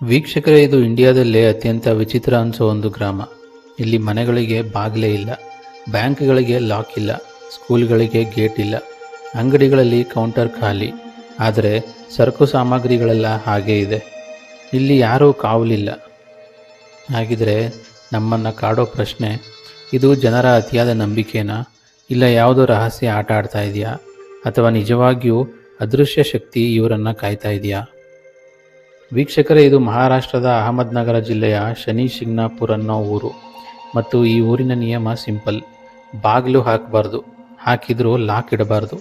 ವೀಕ್ಷಕರೇ, ಇದು ಇಂಡಿಯಾದಲ್ಲೇ ಅತ್ಯಂತ ವಿಚಿತ್ರ ಅನಿಸೋ ಒಂದು ಗ್ರಾಮ. ಇಲ್ಲಿ ಮನೆಗಳಿಗೆ ಬಾಗಿಲೇ ಇಲ್ಲ, ಬ್ಯಾಂಕ್ಗಳಿಗೆ ಲಾಕ್ ಇಲ್ಲ, ಸ್ಕೂಲ್ಗಳಿಗೆ ಗೇಟ್ ಇಲ್ಲ, ಅಂಗಡಿಗಳಲ್ಲಿ ಕೌಂಟರ್ ಖಾಲಿ. ಆದರೆ ಸರಕು ಸಾಮಗ್ರಿಗಳೆಲ್ಲ ಹಾಗೇ ಇದೆ. ಇಲ್ಲಿ ಯಾರೂ ಕಾವಲಿಲ್ಲ. ಹಾಗಿದ್ರೆ ನಮ್ಮನ್ನು ಕಾಡೋ ಪ್ರಶ್ನೆ, ಇದು ಜನರ ಅತಿಯಾದ ನಂಬಿಕೆನಾ, ಇಲ್ಲ ಯಾವುದೋ ರಹಸ್ಯ ಆಟ ಆಡ್ತಾ ಇದೆಯಾ, ಅಥವಾ ನಿಜವಾಗಿಯೂ ಅದೃಶ್ಯ ಶಕ್ತಿ ಇವರನ್ನು ಕಾಯ್ತಾ ಇದೆಯಾ? ವೀಕ್ಷಕರೇ, ಇದು ಮಹಾರಾಷ್ಟ್ರದ ಅಹಮದ್ನಗರ ಜಿಲ್ಲೆಯ ಶನಿ ಶಿಂಗ್ನಾಪುರ್ ಅನ್ನೋ ಊರು. ಮತ್ತು ಈ ಊರಿನ ನಿಯಮ ಸಿಂಪಲ್: ಬಾಗಿಲು ಹಾಕಬಾರ್ದು, ಹಾಕಿದ್ರೂ ಲಾಕ್ ಇಡಬಾರ್ದು.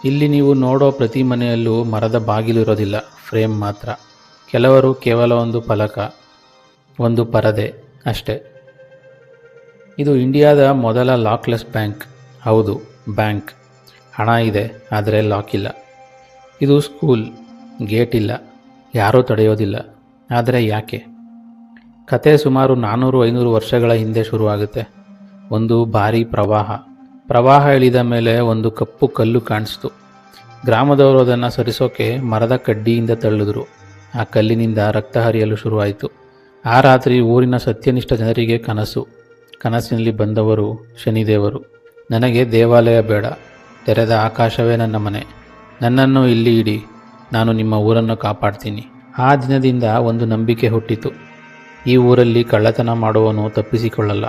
ಇಲ್ಲಿ ನೀವು ನೋಡೋ ಪ್ರತಿ ಮನೆಯಲ್ಲೂ ಮರದ ಬಾಗಿಲು ಇರೋದಿಲ್ಲ, ಫ್ರೇಮ್ ಮಾತ್ರ. ಕೆಲವರು ಕೇವಲ ಒಂದು ಫಲಕ, ಒಂದು ಪರದೆ ಅಷ್ಟೇ. ಇದು ಇಂಡಿಯಾದ ಮೊದಲ ಲಾಕ್ಲೆಸ್ ಬ್ಯಾಂಕ್. ಹೌದು, ಬ್ಯಾಂಕ್. ಹಣ ಇದೆ, ಆದರೆ ಲಾಕ್ ಇಲ್ಲ. ಇದು ಸ್ಕೂಲ್, ಗೇಟ್ ಇಲ್ಲ, ಯಾರೂ ತಡೆಯೋದಿಲ್ಲ. ಆದರೆ ಯಾಕೆ? ಕತೆ ಸುಮಾರು 400-500 ವರ್ಷಗಳ ಹಿಂದೆ ಶುರುವಾಗುತ್ತೆ. ಒಂದು ಭಾರೀ ಪ್ರವಾಹ ಇಳಿದ ಮೇಲೆ ಒಂದು ಕಪ್ಪು ಕಲ್ಲು ಕಾಣಿಸ್ತು. ಗ್ರಾಮದವರು ಅದನ್ನು ಸರಿಸೋಕೆ ಮರದ ಕಡ್ಡಿಯಿಂದ ತಳ್ಳಿದ್ರು. ಆ ಕಲ್ಲಿನಿಂದ ರಕ್ತ ಹರಿಯಲು ಶುರುವಾಯಿತು. ಆ ರಾತ್ರಿ ಊರಿನ ಸತ್ಯನಿಷ್ಠ ಜನರಿಗೆ ಕನಸಿನಲ್ಲಿ ಬಂದವರು ಶನಿದೇವರು. ನನಗೆ ದೇವಾಲಯ ಬೇಡ, ತೆರೆದ ಆಕಾಶವೇ ನನ್ನ ಮನೆ, ನನ್ನನ್ನು ಇಲ್ಲಿ ಇಡಿ, ನಾನು ನಿಮ್ಮ ಊರನ್ನು ಕಾಪಾಡ್ತೀನಿ. ಆ ದಿನದಿಂದ ಒಂದು ನಂಬಿಕೆ ಹುಟ್ಟಿತು: ಈ ಊರಲ್ಲಿ ಕಳ್ಳತನ ಮಾಡುವವನು ತಪ್ಪಿಸಿಕೊಳ್ಳಲ್ಲ.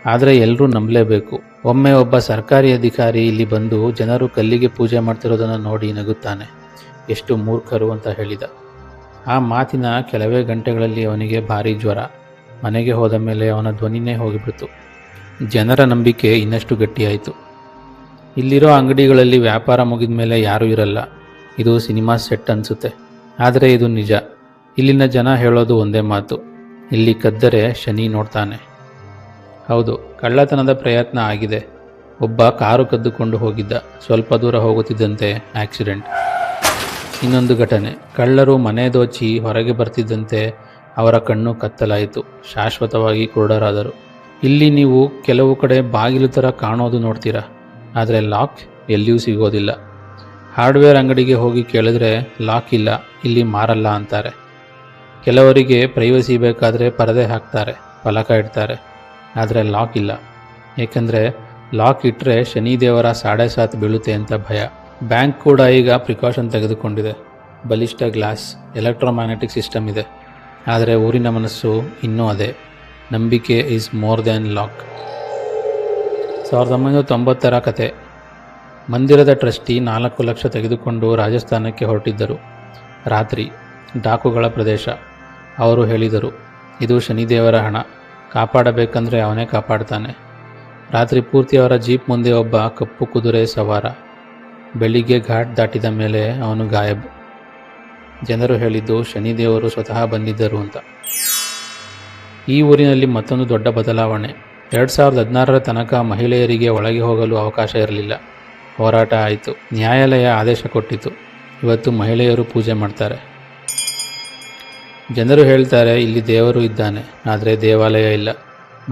ಆದರೆ ಎಲ್ಲರೂ ನಂಬಲೇಬೇಕು. ಒಮ್ಮೆ ಒಬ್ಬ ಸರ್ಕಾರಿ ಅಧಿಕಾರಿ ಇಲ್ಲಿ ಬಂದು ಜನರು ಕಲ್ಲಿಗೆ ಪೂಜೆ ಮಾಡ್ತಿರೋದನ್ನು ನೋಡಿ ನಗುತ್ತಾನೆ. ಎಷ್ಟು ಮೂರ್ಖರು ಅಂತ ಹೇಳಿದ. ಆ ಮಾತಿನ ಕೆಲವೇ ಗಂಟೆಗಳಲ್ಲಿ ಅವನಿಗೆ ಭಾರೀ ಜ್ವರ. ಮನೆಗೆ ಹೋದ ಮೇಲೆ ಅವನ ಧ್ವನಿನೇ ಹೋಗಿಬಿಡ್ತು. ಜನರ ನಂಬಿಕೆ ಇನ್ನಷ್ಟು ಗಟ್ಟಿಯಾಯಿತು. ಇಲ್ಲಿರೋ ಅಂಗಡಿಗಳಲ್ಲಿ ವ್ಯಾಪಾರ ಮುಗಿದ ಮೇಲೆ ಯಾರೂ ಇರಲ್ಲ. ಇದು ಸಿನಿಮಾ ಸೆಟ್ ಅನಿಸುತ್ತೆ, ಆದರೆ ಇದು ನಿಜ. ಇಲ್ಲಿನ ಜನ ಹೇಳೋದು ಒಂದೇ ಮಾತು: ಇಲ್ಲಿ ಕದ್ದರೆ ಶನಿ ನೋಡ್ತಾನೆ. ಹೌದು, ಕಳ್ಳತನದ ಪ್ರಯತ್ನ ಆಗಿದೆ. ಒಬ್ಬ ಕಾರು ಕದ್ದುಕೊಂಡು ಹೋಗಿದ್ದ. ಸ್ವಲ್ಪ ದೂರ ಹೋಗುತ್ತಿದ್ದಂತೆ ಆಕ್ಸಿಡೆಂಟ್. ಇನ್ನೊಂದು ಘಟನೆ: ಕಳ್ಳರು ಮನೆ ದೋಚಿ ಹೊರಗೆ ಬರ್ತಿದ್ದಂತೆ ಅವರ ಕಣ್ಣು ಕತ್ತಲಾಯಿತು, ಶಾಶ್ವತವಾಗಿ ಕುರುಡರಾದರು. ಇಲ್ಲಿ ನೀವು ಕೆಲವು ಕಡೆ ಬಾಗಿಲು ಥರ ಕಾಣೋದು ನೋಡ್ತೀರಾ, ಆದರೆ ಲಾಕ್ ಎಲ್ಲಿಯೂ ಸಿಗೋದಿಲ್ಲ. ಹಾರ್ಡ್ವೇರ್ ಅಂಗಡಿಗೆ ಹೋಗಿ ಕೇಳಿದ್ರೆ ಲಾಕ್ ಇಲ್ಲ, ಇಲ್ಲಿ ಮಾರಲ್ಲ ಅಂತಾರೆ. ಕೆಲವರಿಗೆ ಪ್ರೈವಸಿ ಬೇಕಾದರೆ ಪರದೆ ಹಾಕ್ತಾರೆ, ಫಲಕ ಇಡ್ತಾರೆ, ಆದರೆ ಲಾಕ್ ಇಲ್ಲ. ಏಕೆಂದರೆ ಲಾಕ್ ಇಟ್ಟರೆ ಶನಿದೇವರ 7.5 ಬೀಳುತ್ತೆ ಅಂತ ಭಯ. ಬ್ಯಾಂಕ್ ಕೂಡ ಈಗ ಪ್ರಿಕಾಷನ್ ತೆಗೆದುಕೊಂಡಿದೆ. ಬಲಿಷ್ಠ ಗ್ಲಾಸ್, ಎಲೆಕ್ಟ್ರೋಮ್ಯಾಗ್ನೆಟಿಕ್ ಸಿಸ್ಟಮ್ ಇದೆ. ಆದರೆ ಊರಿನ ಮನಸ್ಸು ಇನ್ನೂ ಅದೇ: ನಂಬಿಕೆ ಈಸ್ ಮೋರ್ ದ್ಯಾನ್ ಲಾಕ್. 1990ರ ಕತೆ. ಮಂದಿರದ ಟ್ರಸ್ಟಿ 4 ಲಕ್ಷ ತೆಗೆದುಕೊಂಡು ರಾಜಸ್ಥಾನಕ್ಕೆ ಹೊರಟಿದ್ದರು. ರಾತ್ರಿ, ಡಾಕುಗಳ ಪ್ರದೇಶ. ಅವರು ಹೇಳಿದರು, ಇದು ಶನಿದೇವರ ಹಣ, ಕಾಪಾಡಬೇಕಂದ್ರೆ ಅವನೇ ಕಾಪಾಡ್ತಾನೆ. ರಾತ್ರಿ ಪೂರ್ತಿ ಅವರ ಜೀಪ್ ಮುಂದೆ ಒಬ್ಬ ಕಪ್ಪು ಕುದುರೆ ಸವಾರ. ಬೆಳಿಗ್ಗೆ ಘಾಟ್ ದಾಟಿದ ಮೇಲೆ ಅವನು ಗಾಯಬ್. ಜನರು ಹೇಳಿದ್ದು ಶನಿದೇವರು ಸ್ವತಃ ಬಂದಿದ್ದರು ಅಂತ. ಈ ಊರಿನಲ್ಲಿ ಮತ್ತೊಂದು ದೊಡ್ಡ ಬದಲಾವಣೆ: 2016ರ ತನಕ ಮಹಿಳೆಯರಿಗೆ ಒಳಗೆ ಹೋಗಲು ಅವಕಾಶ ಇರಲಿಲ್ಲ. ಹೋರಾಟ ಆಯಿತು, ನ್ಯಾಯಾಲಯ ಆದೇಶ ಕೊಟ್ಟಿತು. ಇವತ್ತು ಮಹಿಳೆಯರು ಪೂಜೆ ಮಾಡ್ತಾರೆ. ಜನರು ಹೇಳ್ತಾರೆ, ಇಲ್ಲಿ ದೇವರು ಇದ್ದಾನೆ, ಆದರೆ ದೇವಾಲಯ ಇಲ್ಲ.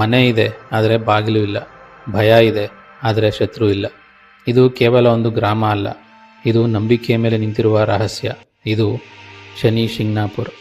ಮನೆ ಇದೆ, ಆದರೆ ಬಾಗಿಲು ಇಲ್ಲ. ಭಯ ಇದೆ, ಆದರೆ ಶತ್ರು ಇಲ್ಲ. ಇದು ಕೇವಲ ಒಂದು ಗ್ರಾಮ ಅಲ್ಲ, ಇದು ನಂಬಿಕೆಯ ಮೇಲೆ ನಿಂತಿರುವ ರಹಸ್ಯ. ಇದು ಶನಿ ಶಿಂಗ್ನಾಪುರ್.